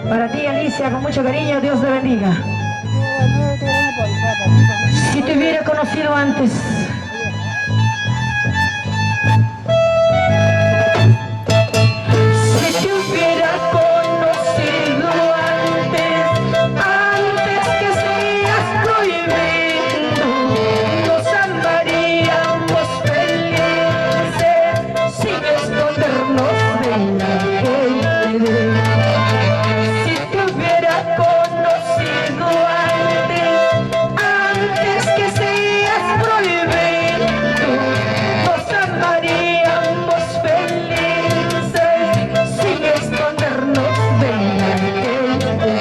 Para ti, Alicia, con mucho cariño, Dios te bendiga. Si te hubiera conocido antes, si te hubiera conocido antes que seas prohibido, nos amaríamos felices sin escondernos de la gente. Si te hubiera conocido antes que seas prohibido, nos amaríamos felices sin escondernos de la gente.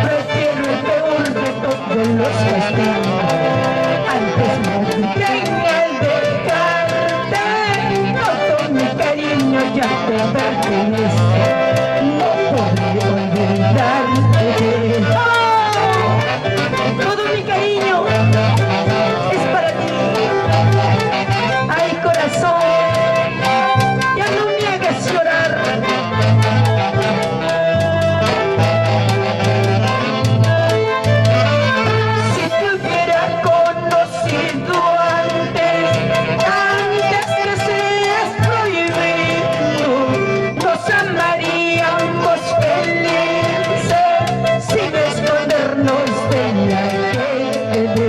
Prefiero el peor de todos los castigos, antes moriré en el dejarte. Todo mi cariño ya te pertenece, no podré olvidarte. Todo mi cariño es para ti. Ay, corazón, ya no me hagas llorar. Si te hubiera conocido antes que seas prohibido, nos amaríamos felices sin escondernos de la gente.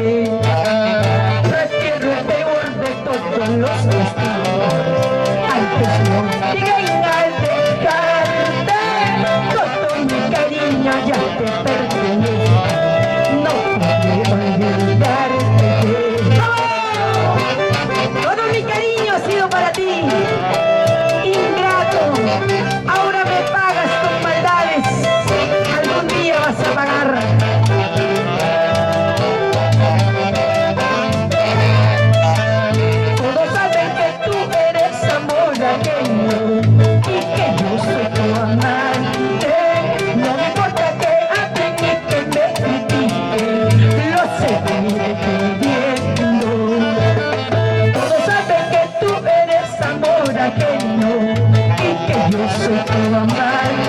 Prefiero el peor de todos los castigos, antes moriré al dejarte. Todo mi cariño ya te pertenece, no podré olvidarte. Todo mi cariño ha sido para ti. Ingrato, ahora me pagas con maldades, algún día vas a pagar. Todos saben que tú eres amor ajeno y que yo soy tu amante. No me importa que hablen y que me critiquen, lo seguiré pidiendo. Todos saben que tú eres amor ajeno y que yo soy tu amante.